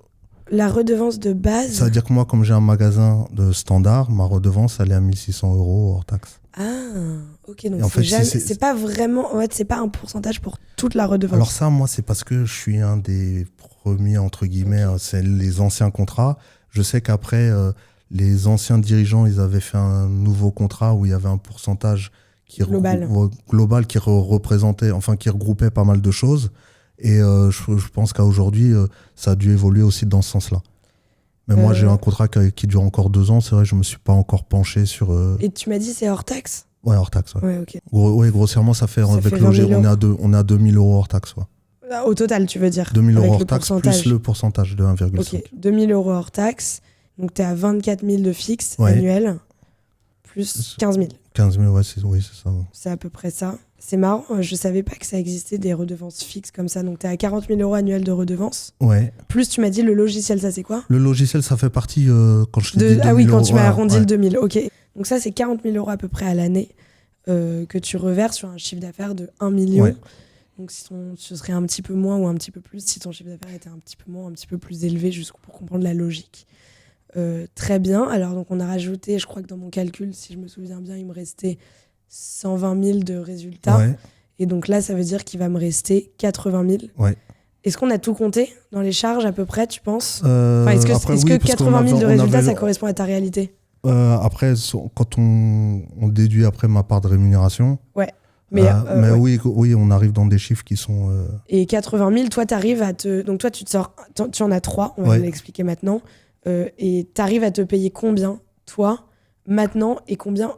la redevance de base... Ça veut dire que moi, comme j'ai un magasin de standard, ma redevance, elle est à 1 600 euros hors taxe. Ah, ok. Donc, c'est pas vraiment... En fait, c'est pas un pourcentage pour toute la redevance. Alors ça, moi, c'est parce que je suis un des premiers, entre guillemets, c'est les anciens contrats. Je sais qu'après, les anciens dirigeants, ils avaient fait un nouveau contrat où il y avait un pourcentage global qui représentait, enfin qui regroupait pas mal de choses. Et je pense qu'aujourd'hui, ça a dû évoluer aussi dans ce sens-là. Mais moi, j'ai un contrat qui dure encore 2 ans. C'est vrai, je me suis pas encore penché sur... Et tu m'as dit c'est hors taxe? Ouais, hors taxe. Ouais, ok. Grossièrement, ça fait avec le loger, on est à 2 000 euros hors taxe. Ouais. Au total, tu veux dire? 2 000 euros hors taxe plus le pourcentage de 1,5. Ok, 2 000 euros hors taxe. Donc, tu es à 24 000 de fixe annuel, plus 15 000. 15 000, oui, c'est ça. Ouais. C'est à peu près ça. C'est marrant, je savais pas que ça existait des redevances fixes comme ça. Donc, tu es à 40 000 euros annuels de redevance. Ouais. Plus, tu m'as dit le logiciel, ça c'est quoi? Le logiciel, ça fait partie, quand je te dis 2 000 Ah oui, quand euros, tu m'as arrondi le 2 000, ok. Donc ça, c'est 40 000 euros à peu près à l'année que tu reverses sur un chiffre d'affaires de 1 million. Ouais. Donc, ce serait un petit peu moins ou un petit peu plus si ton chiffre d'affaires était un petit peu moins, un petit peu plus élevé, juste pour comprendre la logique. Très bien. Alors, donc, on a rajouté, je crois que dans mon calcul, si je me souviens bien, il me restait 120 000 de résultats. Ouais. Et donc là, ça veut dire qu'il va me rester 80 000. Ouais. Est-ce qu'on a tout compté dans les charges à peu près, tu penses? Est-ce que 80 000 de résultats, ça correspond à ta réalité? Après, quand on déduit après ma part de rémunération... Ouais. Mais ouais. oui, on arrive dans des chiffres qui sont... Et 80 000, toi, t'arrives à te... Donc toi, tu te sors... Tu en as 3, on va l'expliquer maintenant. Et t'arrives à te payer combien, toi, maintenant, et combien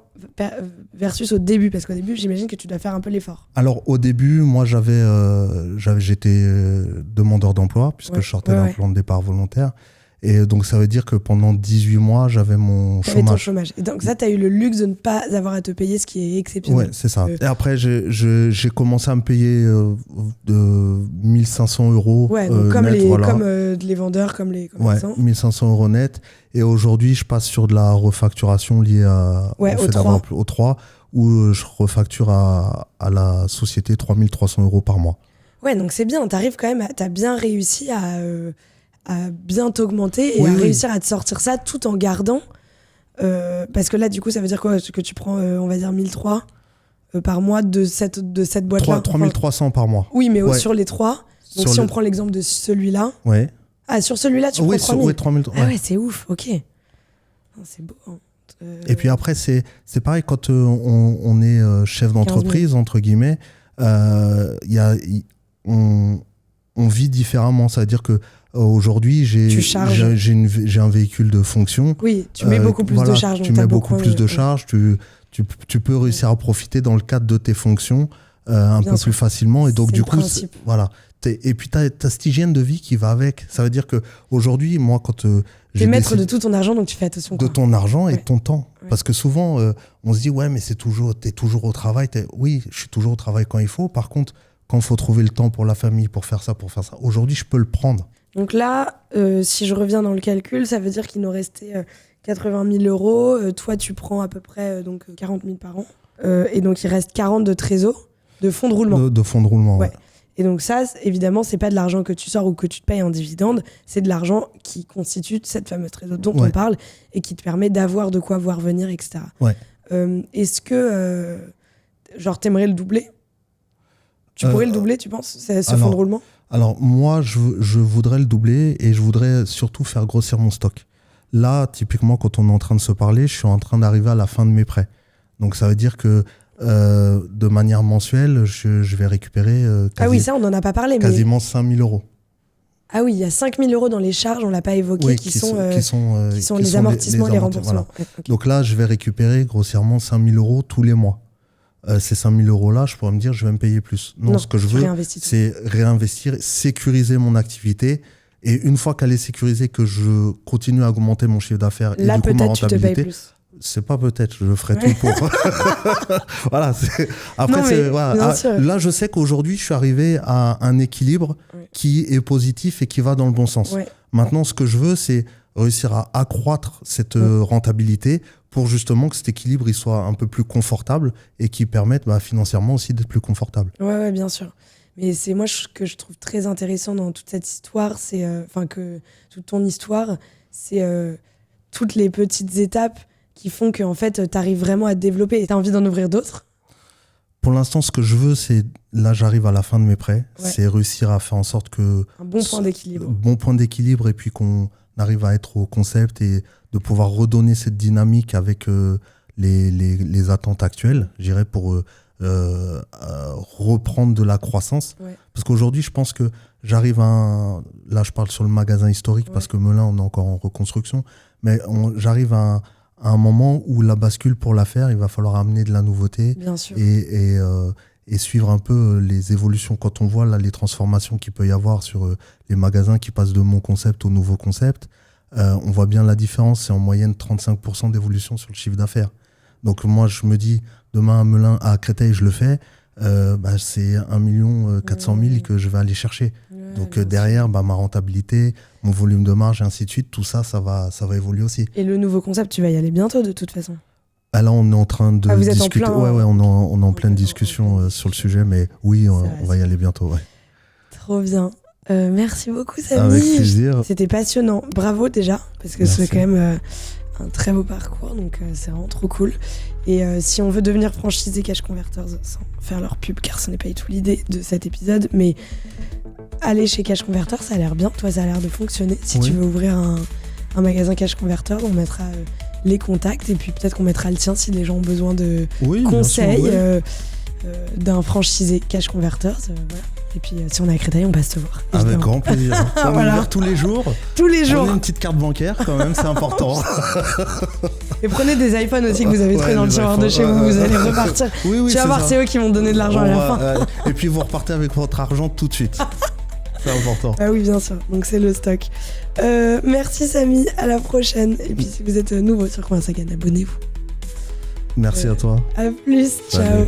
versus au début? Parce qu'au début, j'imagine que tu dois faire un peu l'effort. Alors, au début, moi, j'étais demandeur d'emploi, puisque je sortais d'un plan de départ volontaire. Et donc, ça veut dire que pendant 18 mois, j'avais mon T'avais ton chômage. chômage. Et donc ça, t'as eu le luxe de ne pas avoir à te payer, ce qui est exceptionnel. Ouais, c'est ça. Et après, j'ai commencé à me payer de 1500 euros. Ouais, donc comme, net, comme les vendeurs, comme les commerçants. 1500 euros net. Et aujourd'hui, je passe sur de la refacturation liée au fait d'avoir au 3, où je refacture à la société 3300 euros par mois. Ouais, donc c'est bien. T'arrives quand même, t'as bien réussi à bien t'augmenter et à réussir à te sortir ça tout en gardant. Parce que là, du coup, ça veut dire quoi? Que tu prends, on va dire, 1003 par mois de cette boîte-là. 3300 par mois. Oui, mais sur les 3. Donc si on prend l'exemple de celui-là. Ouais. Ah, sur celui-là, tu prends 3000. Oui, 3000. Ah ouais, c'est ouf, ok. C'est beau. Hein. Et puis après, c'est pareil quand on est chef d'entreprise, entre guillemets, on vit différemment. C'est-à-dire que aujourd'hui, j'ai un véhicule de fonction. Oui, tu mets beaucoup plus de charges. Tu mets beaucoup plus de charges. Tu peux réussir à profiter dans le cadre de tes fonctions un peu plus facilement. Et donc, du coup, voilà. Et puis, tu as cette hygiène de vie qui va avec. Ça veut dire qu'aujourd'hui, moi, quand t'es maître de tout ton argent, donc tu fais attention. De ton argent et de ton temps. Ouais. Parce que souvent, on se dit, ouais, mais t'es toujours au travail. Oui, je suis toujours au travail quand il faut. Par contre, quand il faut trouver le temps pour la famille, pour faire ça, aujourd'hui, je peux le prendre. Donc là, si je reviens dans le calcul, ça veut dire qu'il nous restait 80 000 euros. Toi, tu prends à peu près 40 000 par an. Et donc, il reste 40 de trésor, de fonds de roulement. De fonds de roulement, ouais. Et donc ça, évidemment, c'est pas de l'argent que tu sors ou que tu te payes en dividende, c'est de l'argent qui constitue cette fameuse trésor dont on parle et qui te permet d'avoir de quoi voir venir, etc. Ouais. Est-ce que, t'aimerais le doubler? Tu pourrais le doubler, tu penses, ce fonds de roulement? Alors, moi, je voudrais le doubler et je voudrais surtout faire grossir mon stock. Là, typiquement, quand on est en train de se parler, je suis en train d'arriver à la fin de mes prêts. Donc, ça veut dire que de manière mensuelle, je vais récupérer ça, on n'en a pas parlé. Quasiment 5 000 euros. Ah oui, il y a 5 000 euros dans les charges, on ne l'a pas évoqué, qui sont les amortissements et les remboursements. Voilà. Okay. Donc là, je vais récupérer grossièrement 5 000 euros tous les mois. Ces 5 000 euros-là, je pourrais me dire, je vais me payer plus. Non, ce que je veux, c'est réinvestir, sécuriser mon activité. Et une fois qu'elle est sécurisée, que je continue à augmenter mon chiffre d'affaires et du coup ma rentabilité, tu te payes plus. C'est pas peut-être, je ferai tout pour. Voilà. Après, là, je sais qu'aujourd'hui, je suis arrivé à un équilibre qui est positif et qui va dans le bon sens. Ouais. Maintenant, ce que je veux, c'est réussir à accroître cette rentabilité pour justement que cet équilibre il soit un peu plus confortable et qui permette financièrement aussi d'être plus confortable. Ouais, bien sûr. Mais c'est moi que je trouve très intéressant dans toute cette histoire, c'est toute ton histoire, c'est toutes les petites étapes qui font que en fait, tu arrives vraiment à te développer. Et tu as envie d'en ouvrir d'autres? Pour l'instant, ce que je veux, c'est, là j'arrive à la fin de mes prêts, c'est réussir à faire en sorte que... Un bon point d'équilibre. Bon point d'équilibre et puis qu'on arrive à être au concept et de pouvoir redonner cette dynamique avec les attentes actuelles, je dirais, pour reprendre de la croissance. Ouais. Parce qu'aujourd'hui, je pense que j'arrive à... Là, je parle sur le magasin historique parce que Melun, on est encore en reconstruction, mais j'arrive à un moment où la bascule pour la faire, il va falloir amener de la nouveauté et suivre un peu les évolutions. Quand on voit là, les transformations qu'il peut y avoir sur les magasins qui passent de mon concept au nouveau concept, on voit bien la différence. C'est en moyenne 35% d'évolution sur le chiffre d'affaires. Donc moi, je me dis, demain à Melun, à Créteil, je le fais, c'est 1 400 000 que je vais aller chercher. Donc derrière, ma rentabilité, mon volume de marge, et ainsi de suite, tout ça, ça va évoluer aussi. Et le nouveau concept, tu vas y aller bientôt de toute façon? Là, on est en train de discuter. On est en pleine discussion sur le sujet, mais oui, on va y aller bientôt. Ouais. Trop bien. Merci beaucoup, Samy. Avec plaisir. C'était passionnant. Bravo déjà, parce que c'est quand même un très beau parcours, donc c'est vraiment trop cool. Et si on veut devenir franchisé Cash Converters sans faire leur pub, car ce n'est pas du tout l'idée de cet épisode, mais aller chez Cash Converters, ça a l'air bien. Toi, ça a l'air de fonctionner. Si tu veux ouvrir un magasin Cash Converters, on mettra les contacts et puis peut-être qu'on mettra le tien si les gens ont besoin de conseils d'un franchisé Cash Converters. Voilà. Et puis si on est à Créteil, on passe te voir. Avec grand plaisir. On est ouvert tous les jours. Tous les jours. Prenez une petite carte bancaire quand même, c'est important. Et prenez des iPhones aussi que vous avez trouvés dans le tiroir de chez vous. Vous allez repartir. Oui, tu vas voir, c'est eux qui vont donner de l'argent à la fin. Et puis vous repartez avec votre argent tout de suite. C'est important. Ah oui, bien sûr. Donc, c'est le stock. Merci, Samy. À la prochaine. Et puis, si vous êtes nouveau sur Conversacan, abonnez-vous. Merci à toi. À plus. Salut. Ciao.